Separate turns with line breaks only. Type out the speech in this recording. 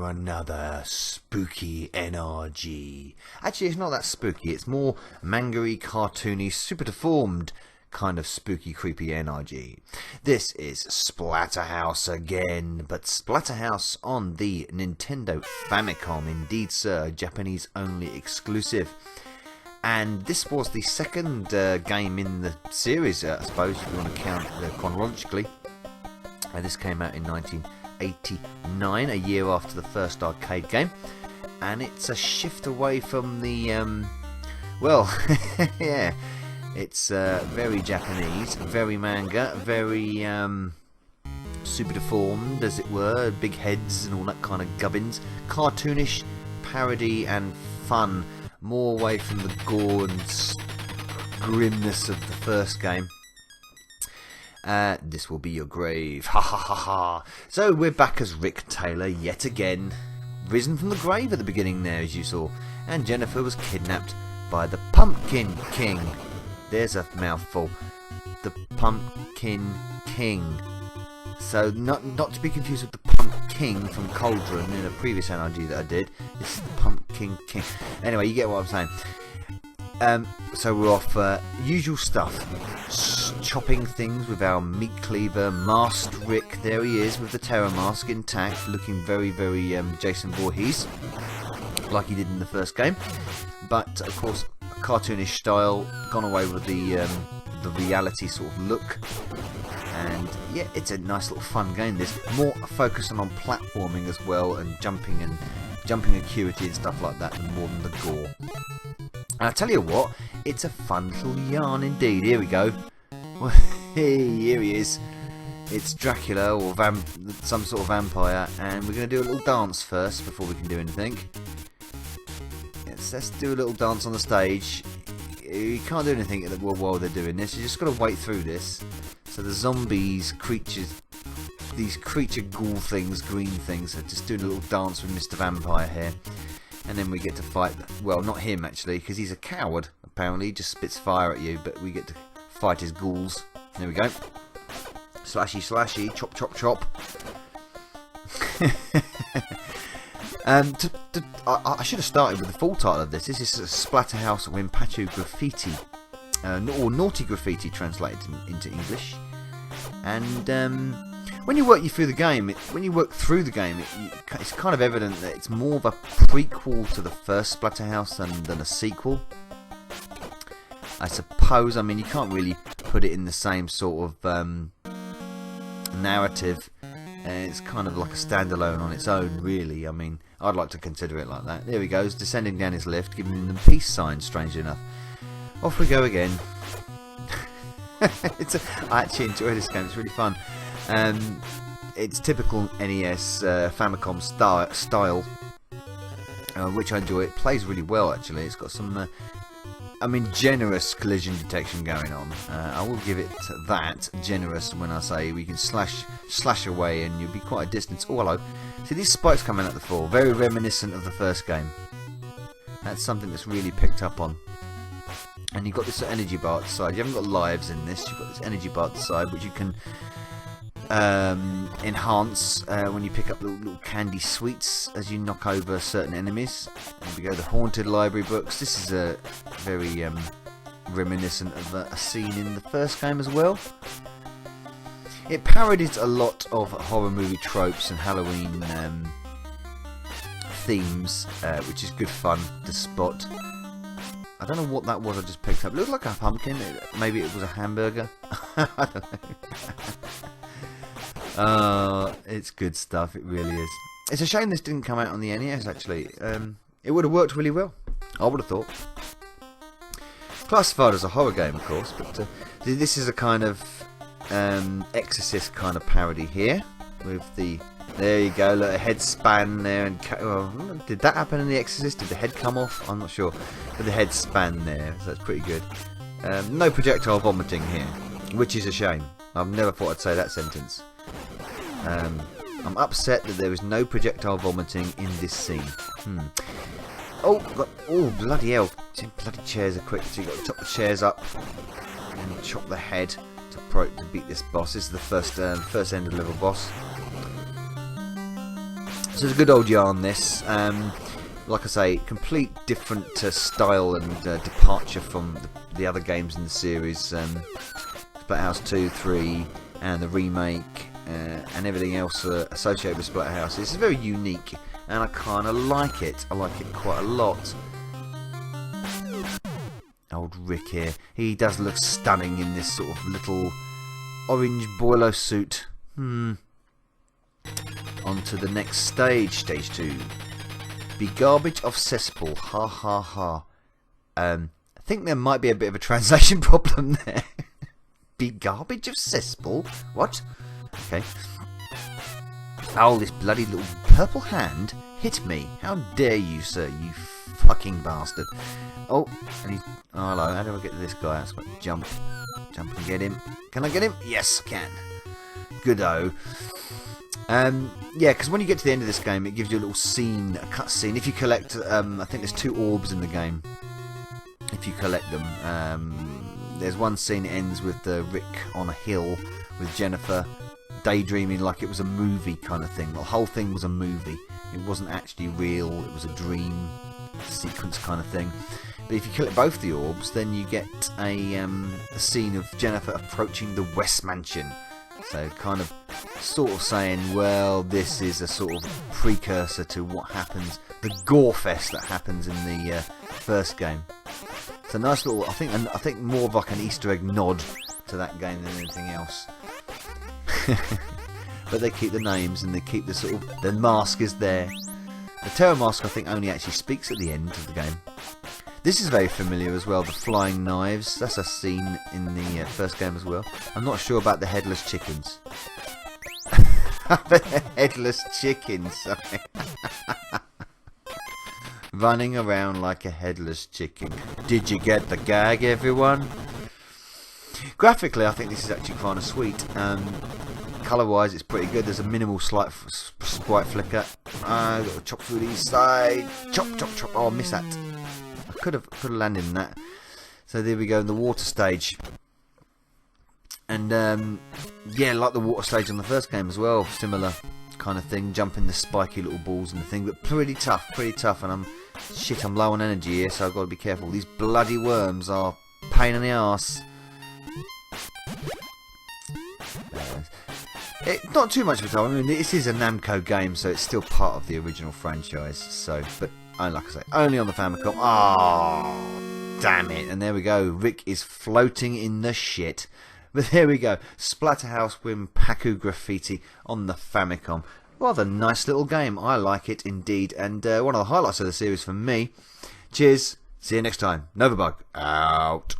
for another spooky NRG. Actually, it's not that spooky. It's more manga-y, cartoony, super deformed kind of spooky, creepy NRG. This is Splatterhouse again, but Splatterhouse on the Nintendo Famicom. Indeed, sir, Japanese-only exclusive. And this was the second game in the series, I suppose, if you want to count chronologically. This came out in 1989, a year after the first arcade game, and it's a shift away from the well, yeah, it's very Japanese, very manga, very super deformed, as it were, big heads and all that kind of gubbins, cartoonish, parody and fun, more away from the gore and grimness of the first game. This will be your grave. Ha ha ha ha. So we're back as Rick Taylor yet again. Risen from the grave at the beginning there, as you saw. And Jennifer was kidnapped by the Pumpkin King. There's a mouthful. The Pumpkin King. So not to be confused with the Pumpkin from Cauldron in a previous NRG that I did. This is the Pumpkin King. Anyway, you get what I'm saying. So we're off usual stuff, chopping things with our meat cleaver. Masked Rick, there he is with the terror mask intact, looking very, very Jason Voorhees, like he did in the first game. But of course, cartoonish style, gone away with the reality sort of look. And yeah, it's a nice little fun game. This more focusing on platforming as well, and jumping acuity and stuff like that, more than the gore. And I tell you what, it's a fun little yarn indeed. Here we go. Hey, here he is. It's Dracula or some sort of vampire, and we're going to do a little dance first before we can do anything. Yes, let's do a little dance on the stage. You can't do anything while they're doing this. You just got to wait through this. So the zombies, creatures, these creature ghoul things, green things, are just doing a little dance with Mr. Vampire here. And then we get to fight, well, not him actually, because he's a coward, apparently. He just spits fire at you, but we get to fight his ghouls. There we go. Slashy, slashy, chop, chop, chop. I should have started with the full title of this. This is Splatterhouse Wanpaku Graffiti, or Naughty Graffiti translated into English. And when you work through the game, it's kind of evident that it's more of a prequel to the first Splatterhouse than a sequel. I suppose. I mean, you can't really put it in the same sort of narrative. It's kind of like a standalone on its own, really. I mean, I'd like to consider it like that. There he goes, descending down his lift, giving him the peace sign, strangely enough. Off we go again. I actually enjoy this game, it's really fun. It's typical NES Famicom style, which I enjoy. It plays really well, actually. It's got some, generous collision detection going on. I will give it that, generous, when I say we can slash away and you'll be quite a distance. Oh, hello. See, these spikes coming out the floor, very reminiscent of the first game. That's something that's really picked up on. And you've got this energy bar at the side. You haven't got lives in this. You've got this energy bar at the side, which you can enhance when you pick up little candy sweets as you knock over certain enemies. There we go, the haunted library books. This is a very reminiscent of a scene in the first game as well. It parodies a lot of horror movie tropes and Halloween themes, which is good fun to spot. I don't know what that was I just picked up. It looked like a pumpkin. Maybe it was a hamburger. I don't know. It's good stuff. It really is. It's a shame this didn't come out on the NES, actually. It would have worked really well, I would have thought. Classified as a horror game, of course, but this is a kind of Exorcist kind of parody here. With the... There you go, look, a head span there. And well, did that happen in The Exorcist? Did the head come off? I'm not sure. But the head span there, so that's pretty good. No projectile vomiting here, which is a shame. I've never thought I'd say that sentence. I'm upset that there is no projectile vomiting in this scene. Oh, bloody hell. Bloody chairs are quick, so you've got to chop the chairs up and chop the head to beat this boss. This is the first end of level boss. So So it's a good old yarn, this. Like I say, complete different style and departure from the other games in the series. Splatterhouse 2, 3, and the remake, and everything else associated with Splatterhouse. It's very unique, and I kind of like it. I like it quite a lot. Old Rick here. He does look stunning in this sort of little orange boilo suit. On to the next stage, stage 2. Be garbage of cesspool. Ha ha ha. I think there might be a bit of a translation problem there. Be garbage of cesspool? What? Okay. Oh, this bloody little purple hand hit me. How dare you, sir, you fucking bastard. Oh, and he's... Oh, hello. How do I get to this guy? I've got to jump. Jump and get him. Can I get him? Yes, I can. Good-o. Yeah, because when you get to the end of this game, it gives you a little scene, a cut scene. If you collect, I think there's 2 orbs in the game. If you collect them, there's one scene that ends with Rick on a hill with Jennifer daydreaming like it was a movie kind of thing. The whole thing was a movie. It wasn't actually real. It was a dream sequence kind of thing. But if you collect both the orbs, then you get a scene of Jennifer approaching the West Mansion. So kind of sort of saying, well, this is a sort of precursor to what happens, the gore fest that happens in the first game. It's a nice little, I think more of like an Easter egg nod to that game than anything else. But they keep the names and they keep the sort of, the mask is there. The Terror Mask I think only actually speaks at the end of the game. This is very familiar as well, the flying knives. That's a scene in the first game as well. I'm not sure about the headless chickens. Headless chickens, sorry. Running around like a headless chicken. Did you get the gag, everyone? Graphically, I think this is actually kind of sweet. Colour-wise, it's pretty good. There's a minimal slight sprite flicker. Got to chop through these sides. Chop, chop, chop. Oh, I missed that. Could have landed in that. So there we go, in the water stage. And yeah, like the water stage on the first game as well, similar kind of thing, jumping the spiky little balls and the thing, but pretty tough, and I'm low on energy here, so I've got to be careful. These bloody worms are pain in the arse. Not too much of a time. I mean, this is a Namco game, so it's still part of the original franchise. So, but like I say, only on the Famicom. Oh, damn it! And there we go. Rick is floating in the shit. But there we go. Splatterhouse Wanpaku Graffiti on the Famicom. Rather nice little game. I like it indeed, and one of the highlights of the series for me. Cheers. See you next time. Novabug out.